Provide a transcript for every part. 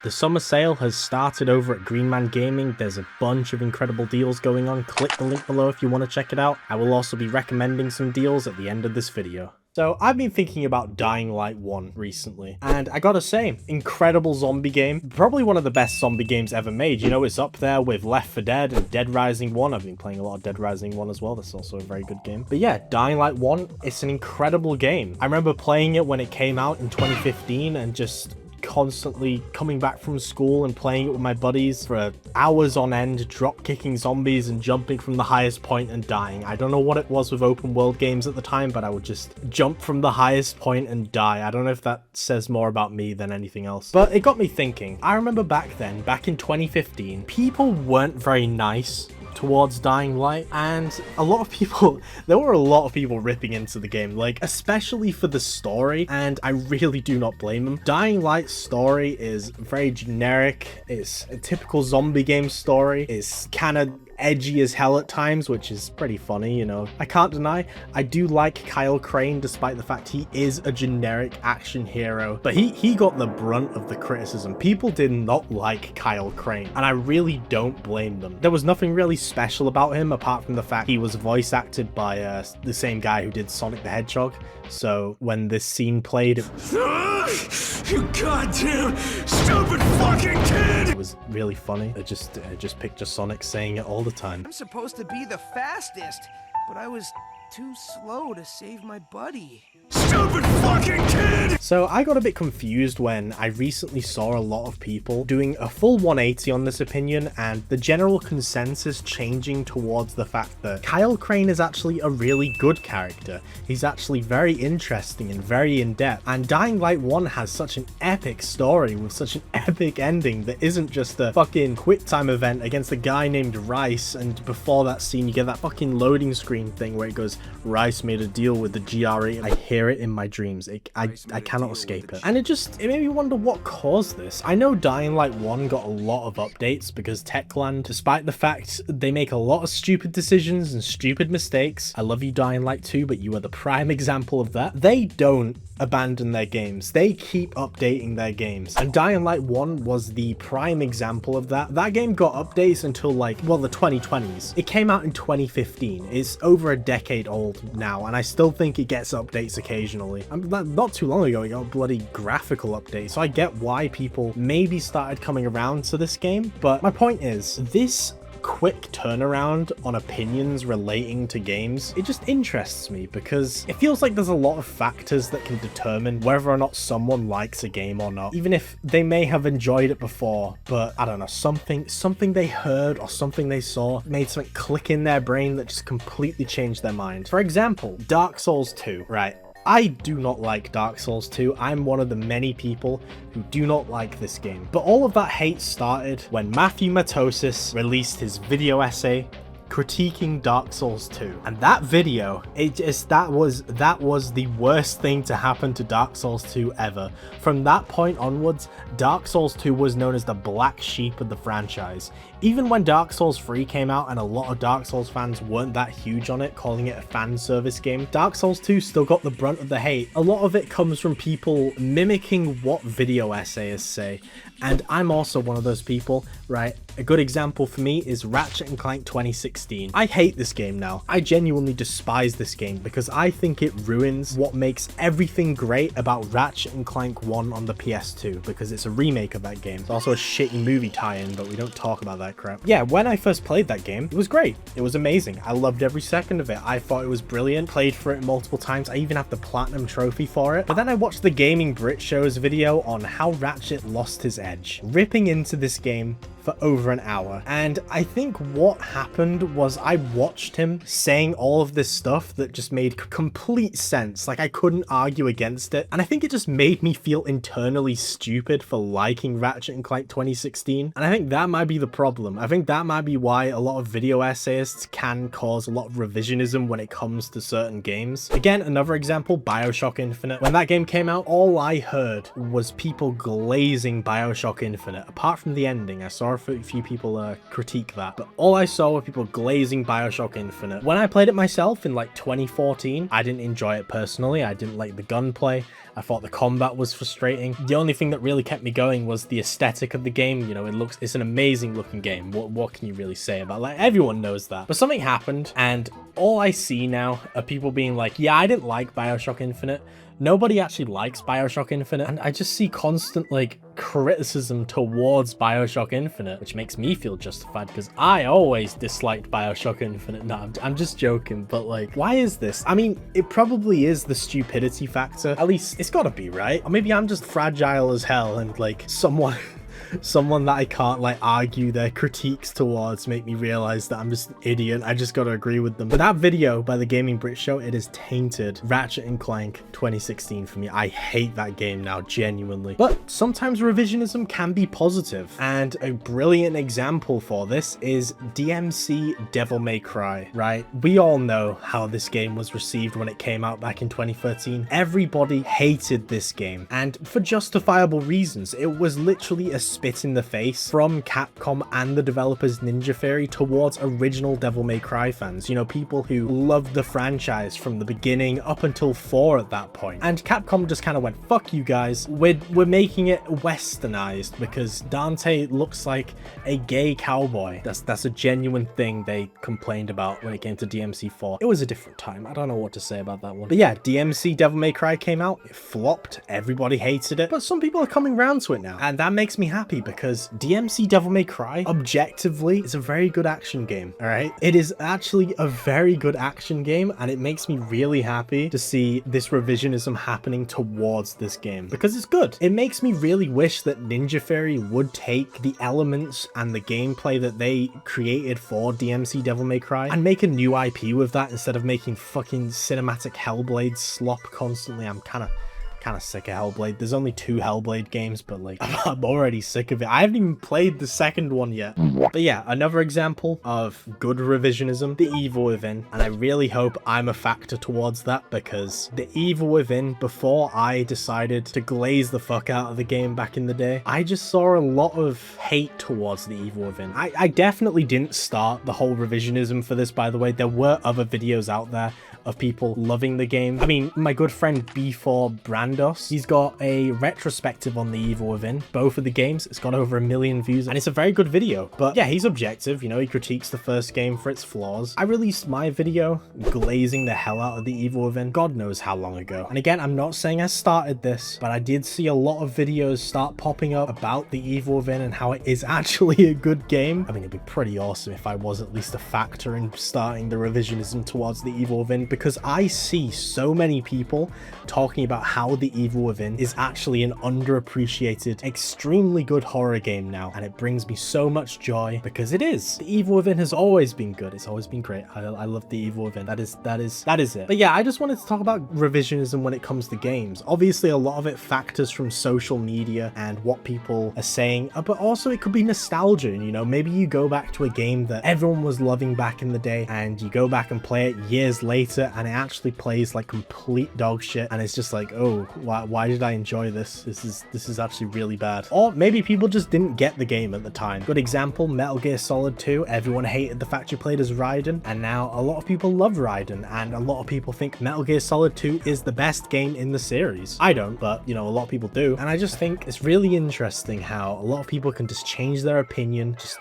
The summer sale has started over at Green Man Gaming. There's a bunch of incredible deals going on. Click the link below if you want to check it out. I will also be recommending some deals at the end of this video. So I've been thinking about Dying Light 1 recently, and I gotta say, incredible zombie game. Probably one of the best zombie games ever made. You know, it's up there with Left 4 Dead and Dead Rising 1. I've been playing a lot of Dead Rising 1 as well. That's also a very good game. But yeah, Dying Light 1, it's an incredible game. I remember playing it when it came out in 2015 and just constantly coming back from school and playing it with my buddies for hours on end, drop kicking zombies and jumping from the highest point and dying. I don't know what it was with open world games at the time, but I would just jump from the highest point and die. I don't know if that says more about me than anything else, but it got me thinking. I remember back then, back in 2015, people weren't very nice towards Dying Light, and there were a lot of people ripping into the game, like, especially for the story, and I really do not blame them. Dying Light's story is very generic. It's a typical zombie game story. It's kind of edgy as hell at times, which is pretty funny, you know. I can't deny, I do like Kyle Crane, despite the fact he is a generic action hero, but he got the brunt of the criticism. People did not like Kyle Crane, and I really don't blame them. There was nothing really special about him, apart from the fact he was voice acted by the same guy who did Sonic the Hedgehog, so when this scene played, you goddamn stupid fucking kid! it was really funny. I just picture Sonic saying it all the time. I'm supposed to be the fastest, but I was too slow to save my buddy. Stupid fucking kid! So I got a bit confused when I recently saw a lot of people doing a full 180 on this opinion, and the general consensus changing towards the fact that Kyle Crane is actually a really good character. He's actually very interesting and very in-depth, and Dying Light 1 has such an epic story with such an epic ending that isn't just a fucking quick time event against a guy named Rice, and before that scene you get that fucking loading screen thing where it goes, Rice made a deal with the GRE. I hear it in my dreams. I cannot escape it. And it made me wonder what caused this. I know Dying Light 1 got a lot of updates because Techland, despite the fact they make a lot of stupid decisions and stupid mistakes, I love you Dying Light 2, but you are the prime example of that. They don't abandon their games. They keep updating their games. And Dying Light 1 was the prime example of that. That game got updates until like, well, the 2020s. It came out in 2015. It's over a decade old now, and I still think it gets updates occasionally. Not too long ago, it got a bloody graphical update, so I get why people maybe started coming around to this game, but my point is, this quick turnaround on opinions relating to games, it just interests me because it feels like there's a lot of factors that can determine whether or not someone likes a game or not, even if they may have enjoyed it before, but I don't know, something they heard or something they saw made something click in their brain that just completely changed their mind. For example, Dark Souls 2, right? I do not like Dark Souls 2. I'm one of the many people who do not like this game. But all of that hate started when Matthew Matosis released his video essay critiquing Dark Souls 2, and that video, that was the worst thing to happen to Dark Souls 2 ever. From that point onwards, Dark Souls 2 was known as the black sheep of the franchise. Even when Dark Souls 3 came out and a lot of Dark Souls fans weren't that huge on it, calling it a fan service game, Dark Souls 2 still got the brunt of the hate. A lot of it comes from people mimicking what video essayists say, and I'm also one of those people, right? A good example for me is Ratchet & Clank 2016. I hate this game now. I genuinely despise this game because I think it ruins what makes everything great about Ratchet & Clank 1 on the PS2, because it's a remake of that game. It's also a shitty movie tie-in, but we don't talk about that crap. Yeah, when I first played that game, it was great. It was amazing. I loved every second of it. I thought it was brilliant. Played for it multiple times. I even have the platinum trophy for it. But then I watched the Gaming Brit Show's video on how Ratchet lost his edge, ripping into this game for over an hour. And I think what happened was I watched him saying all of this stuff that just made complete sense. Like, I couldn't argue against it. And I think it just made me feel internally stupid for liking Ratchet & Clank 2016. And I think that might be the problem. I think that might be why a lot of video essayists can cause a lot of revisionism when it comes to certain games. Again, another example, BioShock Infinite. When that game came out, all I heard was people glazing BioShock Infinite. Apart from the ending, I saw a a few people critique that, but all I saw were people glazing Bioshock Infinite. When I played it myself in like 2014, I didn't enjoy it personally. I didn't like the gunplay. I thought the combat was frustrating. The only thing that really kept me going was the aesthetic of the game. You know, it's an amazing looking game. What can you really say about it? Like, everyone knows that. But something happened, and all I see now are people being like, yeah, I didn't like Bioshock Infinite. Nobody actually likes Bioshock Infinite, and I just see constant, like, criticism towards Bioshock Infinite, which makes me feel justified, because I always disliked Bioshock Infinite. No, I'm just joking, but, like, why is this? I mean, it probably is the stupidity factor. At least, it's gotta be, right? Or maybe I'm just fragile as hell, and, like, someone that I can't like argue their critiques towards make me realize that I'm just an idiot. I just gotta agree with them. But that video by the Gaming Brit Show, it has tainted Ratchet and Clank 2016 for me. I hate that game now, genuinely. But sometimes revisionism can be positive, and a brilliant example for this is DMC Devil May Cry, right? We all know how this game was received when it came out back in 2013. Everybody hated this game, and for justifiable reasons. It was literally a spit in the face from Capcom and the developers Ninja Theory towards original Devil May Cry fans, you know, people who loved the franchise from the beginning up until 4 at that point. And Capcom just kind of went, fuck you guys, we're making it westernized because Dante looks like a gay cowboy. That's a genuine thing they complained about when it came to DMC 4. It was a different time. I don't know what to say about that one. But yeah, DMC Devil May Cry came out, it flopped, everybody hated it, but some people are coming around to it now, and that makes me happy because DMC Devil May Cry, objectively, is a very good action game, all right? It is actually a very good action game, and it makes me really happy to see this revisionism happening towards this game because it's good. It makes me really wish that Ninja Theory would take the elements and the gameplay that they created for DMC Devil May Cry and make a new IP with that instead of making fucking cinematic Hellblade slop constantly. I'm kind of sick of Hellblade. There's only 2 Hellblade games, but like I'm already sick of it. I haven't even played the second one yet. But yeah, another example of good revisionism, The Evil Within, and I really hope I'm a factor towards that because The Evil Within, before I decided to glaze the fuck out of the game back in the day, I just saw a lot of hate towards The Evil Within. I definitely didn't start the whole revisionism for this, by the way. There were other videos out there of people loving the game. I mean, my good friend B4 Brandos, he's got a retrospective on The Evil Within, both of the games. It's got over 1 million views, and it's a very good video. But yeah, he's objective, you know, he critiques the first game for its flaws. I released my video glazing the hell out of The Evil Within, God knows how long ago. And again, I'm not saying I started this, but I did see a lot of videos start popping up about The Evil Within and how it is actually a good game. I mean, it'd be pretty awesome if I was at least a factor in starting the revisionism towards The Evil Within, because I see so many people talking about how The Evil Within is actually an underappreciated, extremely good horror game now, and it brings me so much joy because it is. The Evil Within has always been good. It's always been great. I love The Evil Within. That is it. But yeah, I just wanted to talk about revisionism when it comes to games. Obviously, a lot of it factors from social media and what people are saying, but also it could be nostalgia. You know, maybe you go back to a game that everyone was loving back in the day, and you go back and play it years later, and it actually plays like complete dog shit, and it's just like, oh, why did I enjoy this? This is actually really bad. Or maybe people just didn't get the game at the time. Good example, Metal Gear Solid 2. Everyone hated the fact you played as Raiden, and now a lot of people love Raiden, and a lot of people think Metal Gear Solid 2 is the best game in the series. I don't, but you know, a lot of people do, and I just think it's really interesting how a lot of people can just change their opinion just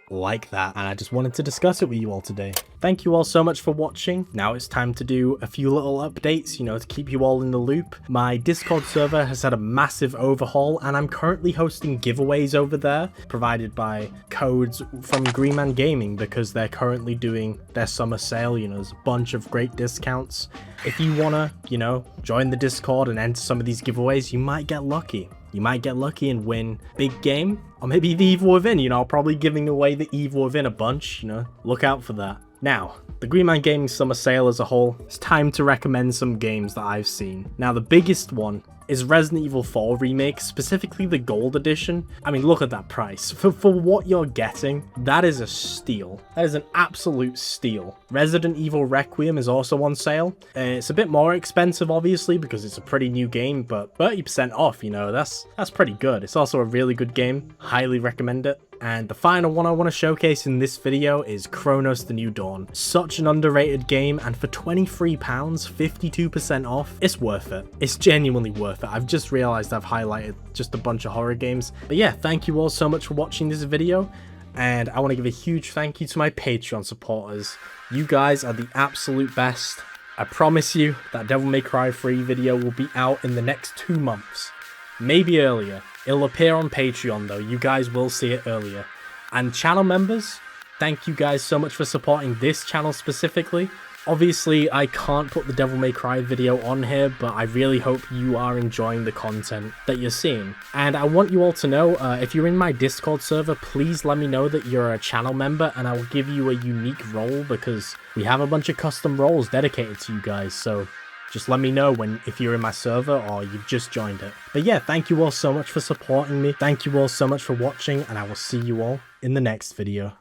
like that, and I just wanted to discuss it with you all today. Thank you all so much for watching. Now it's time to do a few little updates, you know, to keep you all in the loop. My Discord server has had a massive overhaul, and I'm currently hosting giveaways over there, provided by codes from Green Man Gaming, because they're currently doing their summer sale. You know, there's a bunch of great discounts. If you wanna, you know, join the Discord and enter some of these giveaways, you might get lucky. You might get lucky and win big game, or maybe The Evil Within. You know, I'll probably giving away The Evil Within a bunch, you know, look out for that. Now, the Green Man Gaming Summer Sale as a whole, it's time to recommend some games that I've seen. Now, the biggest one is Resident Evil 4 Remake, specifically the Gold Edition. I mean, look at that price. For what you're getting, that is a steal. That is an absolute steal. Resident Evil Requiem is also on sale. It's a bit more expensive, obviously, because it's a pretty new game, but 30% off, you know, that's pretty good. It's also a really good game. Highly recommend it. And the final one I want to showcase in this video is Chronos: The New Dawn. Such an underrated game, and for £23, 52% off, it's worth it. It's genuinely worth it. I've just realized I've highlighted just a bunch of horror games. But yeah, thank you all so much for watching this video, and I want to give a huge thank you to my Patreon supporters. You guys are the absolute best. I promise you that Devil May Cry 3 video will be out in the next 2 months. Maybe earlier. It'll appear on Patreon though, you guys will see it earlier. And channel members, thank you guys so much for supporting this channel specifically. Obviously, I can't put the Devil May Cry video on here, but I really hope you are enjoying the content that you're seeing. And I want you all to know, if you're in my Discord server, please let me know that you're a channel member, and I will give you a unique role, because we have a bunch of custom roles dedicated to you guys, so just let me know if you're in my server or you've just joined it. But yeah, thank you all so much for supporting me. Thank you all so much for watching, and I will see you all in the next video.